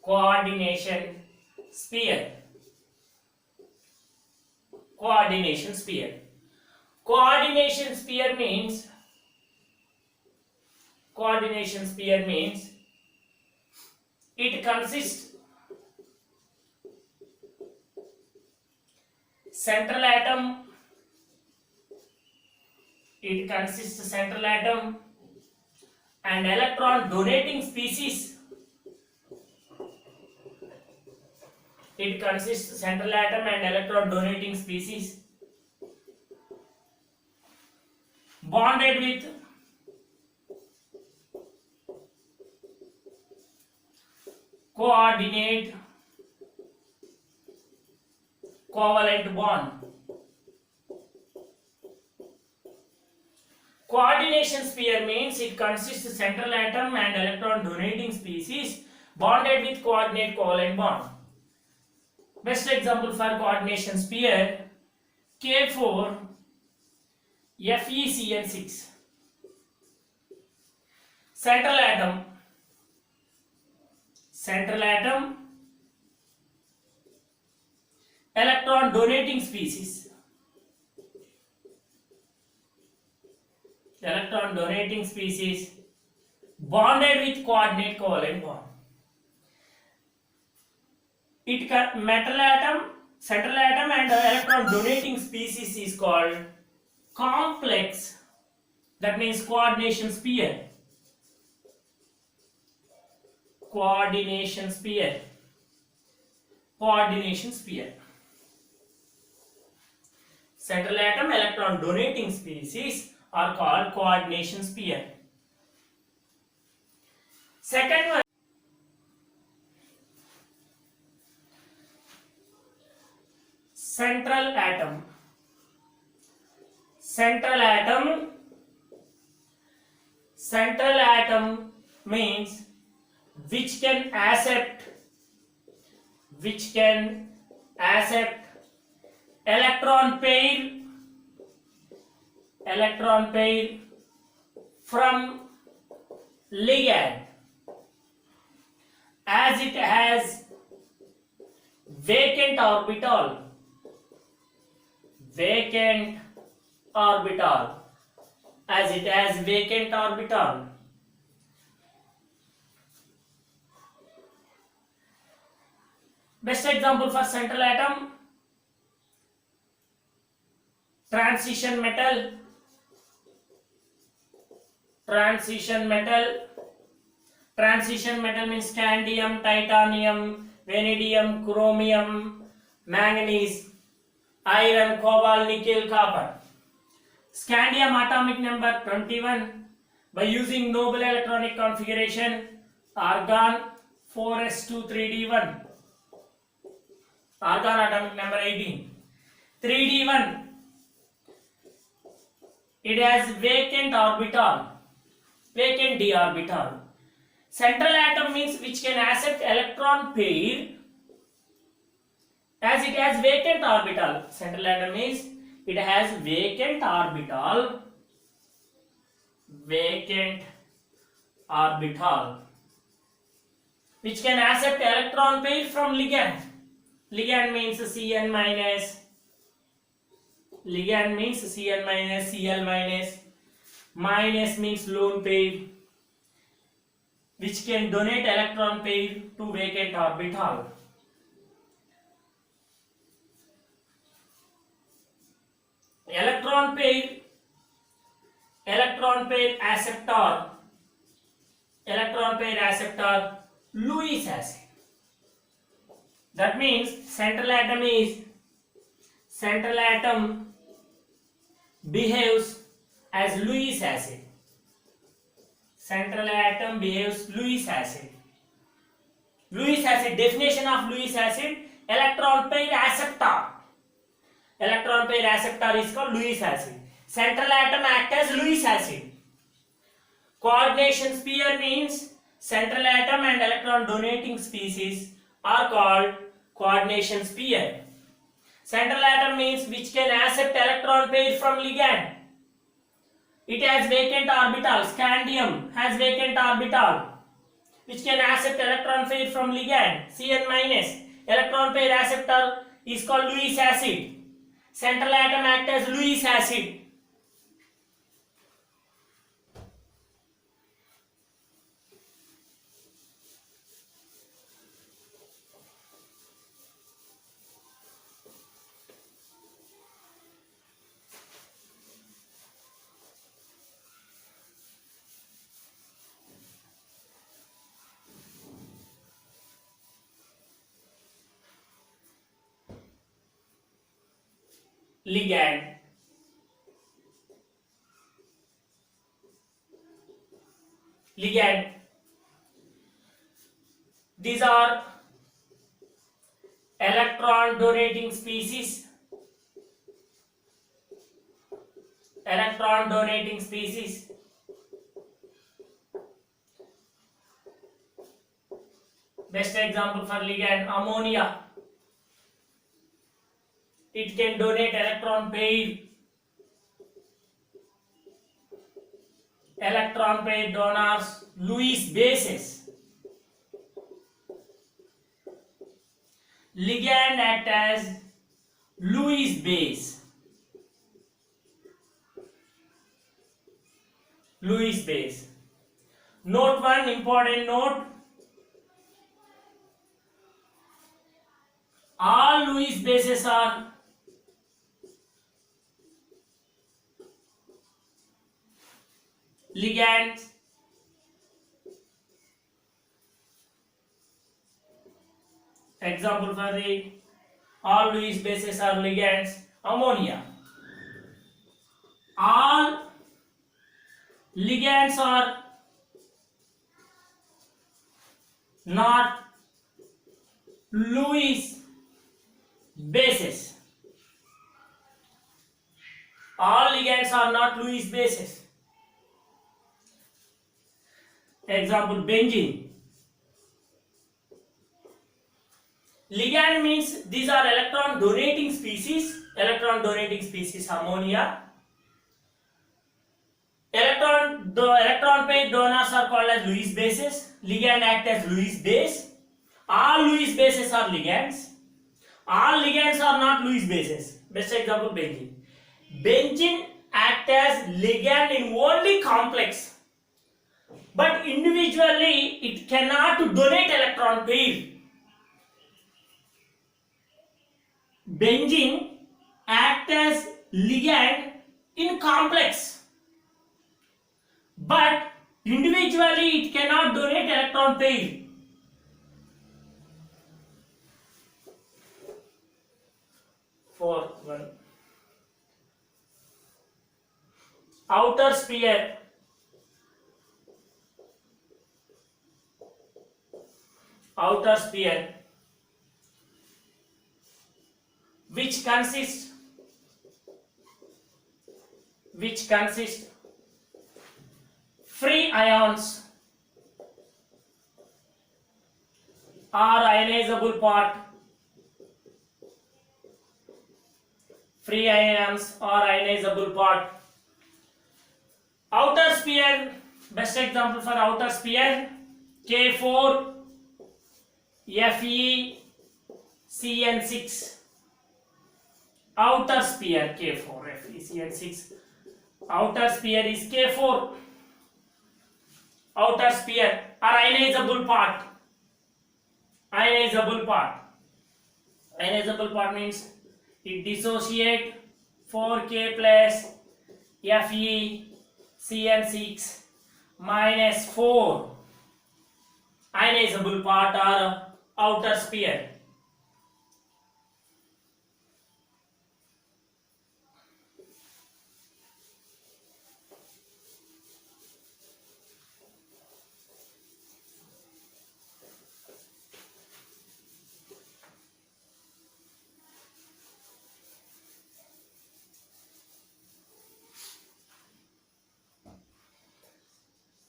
coordination sphere. Coordination sphere. Coordination sphere means it consists central atom. It consists central atom and electron donating species. It consists central atom and electron donating species bonded with coordinate covalent bond. Coordination sphere means it consists central atom and electron donating species bonded with coordinate covalent bond. Best example for coordination sphere, K4 FeCN6. Central atom, electron donating species. Electron donating species bonded with coordinate covalent bond. Metal atom, central atom and electron donating species is called complex. That means coordination sphere. Coordination sphere. Coordination sphere. Central atom electron donating species are called coordination sphere. Second one, central atom. Central atom means which can accept electron pair from ligand, as it has vacant orbital, as it has vacant orbital. Best example for central atom, transition metal. Transition metal means scandium, titanium, vanadium, chromium, manganese, iron, cobalt, nickel, copper. Scandium atomic number 21. By using noble electronic configuration, argon 4s2 3d1. Argon atomic number 18. 3d1. It has vacant orbital, vacant d orbital. Central atom means which can accept electron pair, as it has vacant orbital. Central atom means it has vacant orbital, which can accept electron pair from ligand. Ligand means Cn minus. Ligand means Cn minus, Cl minus. Minus means lone pair, which can donate electron pair to vacant orbital. Electron pair acceptor, Lewis acid. That means central atom behaves as Lewis acid. Central atom behaves Lewis acid. Lewis acid, definition of Lewis acid, electron pair acceptor. Electron pair acceptor is called Lewis acid. Central atom act as Lewis acid. Coordination sphere means central atom and electron donating species are called coordination sphere. Central atom means which can accept electron pair from ligand. It has vacant orbital. Scandium has vacant orbital. which can accept electron pair from ligand Cn minus. Electron pair acceptor is called Lewis acid. Central atom act as Lewis acid. Ligand. Ligand. These are electron donating species. Electron donating species. Best example for ligand, ammonia. It can donate electron pair. Electron pair donors, Lewis bases. Ligand act as Lewis base. Lewis base. Note one important note. All Lewis bases are ligands. Example for the all Lewis bases are ligands. Ammonia. All ligands are not Lewis bases. All ligands are not Lewis bases. Example, benzene. Ligand means these are electron donating species. Electron donating species, ammonia. Electron pair donors are called as Lewis bases. Ligand act as Lewis base. All Lewis bases are ligands. All ligands are not Lewis bases. Best example, benzene. Benzene act as ligand in only complex, but individually it cannot donate electron pair. Benzene act as ligand in complex, but individually it cannot donate electron pair. Fourth one, outer sphere. Outer sphere, which consists free ions or ionizable part. Free ions or ionizable part. Outer sphere, best example for outer sphere, K4 FeCN6. Outer sphere K4 FeCN6. Outer sphere is K4. Outer sphere or ionizable part. Ionizable part. Ionizable part means it dissociate 4K plus FeCN6 minus 4. Ionizable part or outer sphere.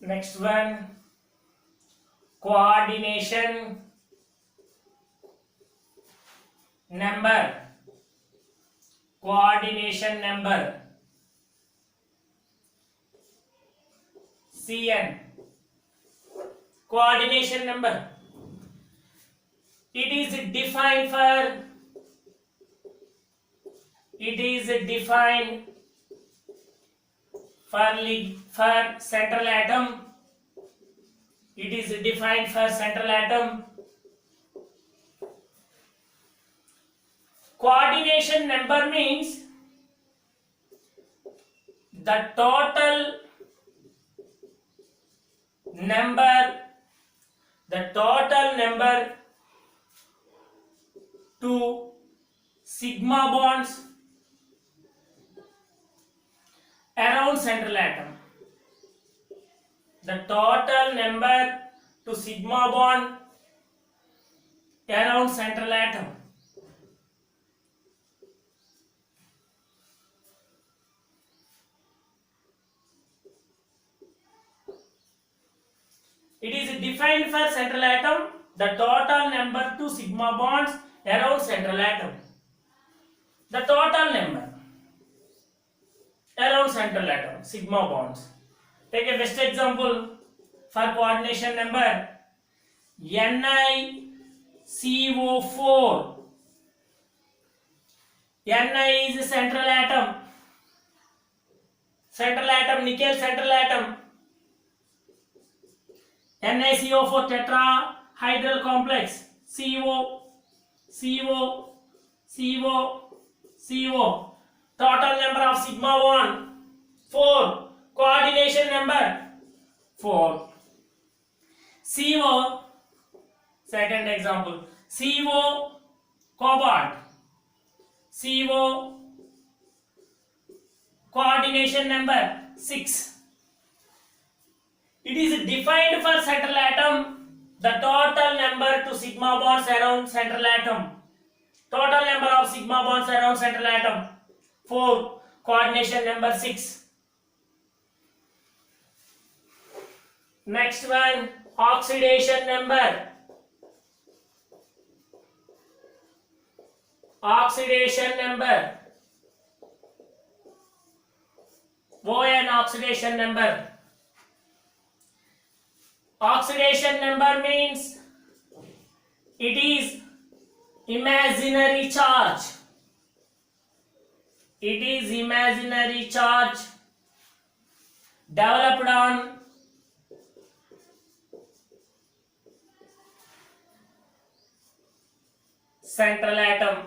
Next one, coordination number. Coordination number Cn. coordination number. It is defined for central atom. It is defined for central atom. Coordination number means the total number to sigma bonds around central atom. The total number to sigma bond around central atom. It is defined for central atom, the total number to sigma bonds around central atom. The total number around central atom, sigma bonds. Take a best example for coordination number. NiCO4. Ni is central atom. Central atom, nickel central atom. NiCO4 tetrahedral complex. CO. Total number of sigma 1 4. Coordination number 4. CO, second example, CO cobalt. CO coordination number 6. It is defined for central atom, the total number to sigma bonds around central atom. Total number of sigma bonds around central atom 4. Coordination number 6. Next one, oxidation number. Oxidation number. ON oxidation number. Oxidation number means it is imaginary charge. It is imaginary charge developed on central atom.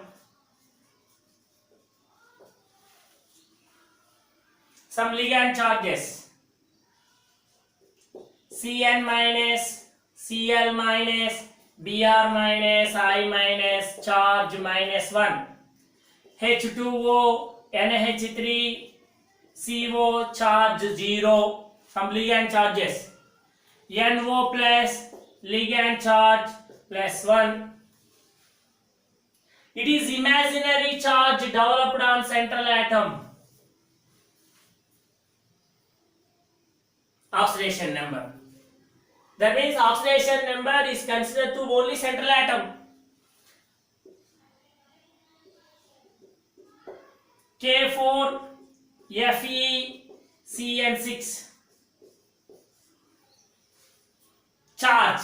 Some ligand charges. Cn minus, Cl minus, Br minus, I minus, charge minus 1. H2O, NH3, CO, charge 0. Some ligand charges. NO plus, ligand charge plus 1. It is imaginary charge developed on central atom. Oxidation number. That means oxidation number is considered to only central atom. K4 FeCN6. Charge.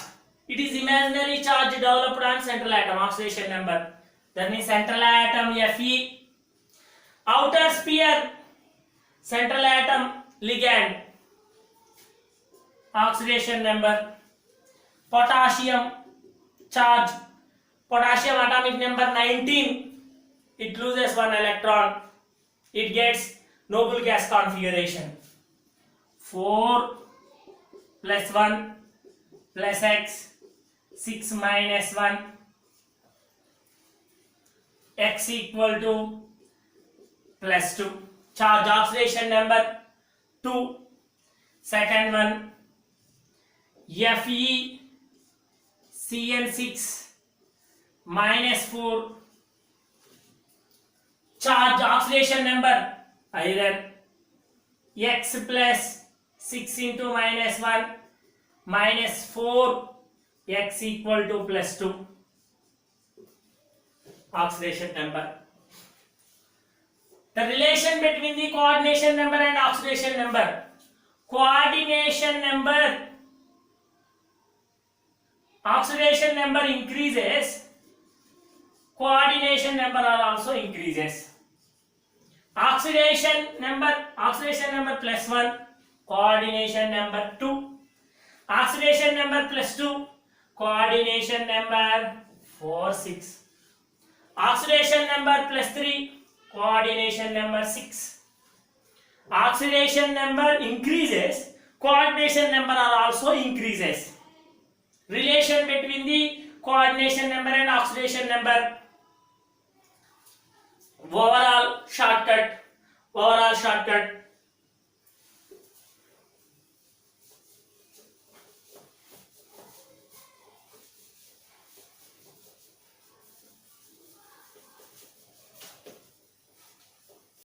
It is imaginary charge developed on central atom. Oxidation number. That means central atom Fe. Outer sphere. Central atom ligand. Oxidation number. Potassium charge. Potassium atomic number 19. It loses one electron. It gets noble gas configuration. 4 plus 1 plus X. 6 minus 1. X equal to plus 2. Charge oxidation number 2. Second one, FeCN6 minus 4. Charge oxidation number iron. X plus 6 into minus 1 minus 4. X equal to plus 2. Oxidation number. The relation between the coordination number and oxidation number. Coordination number oxidation number increases, coordination number are also increases. Oxidation number plus 1, coordination number 2. Oxidation number plus 2, coordination number 4, 6. Oxidation number plus 3, coordination number 6. Oxidation number increases, coordination number are also increases. Relation between the coordination number and oxidation number. Overall shortcut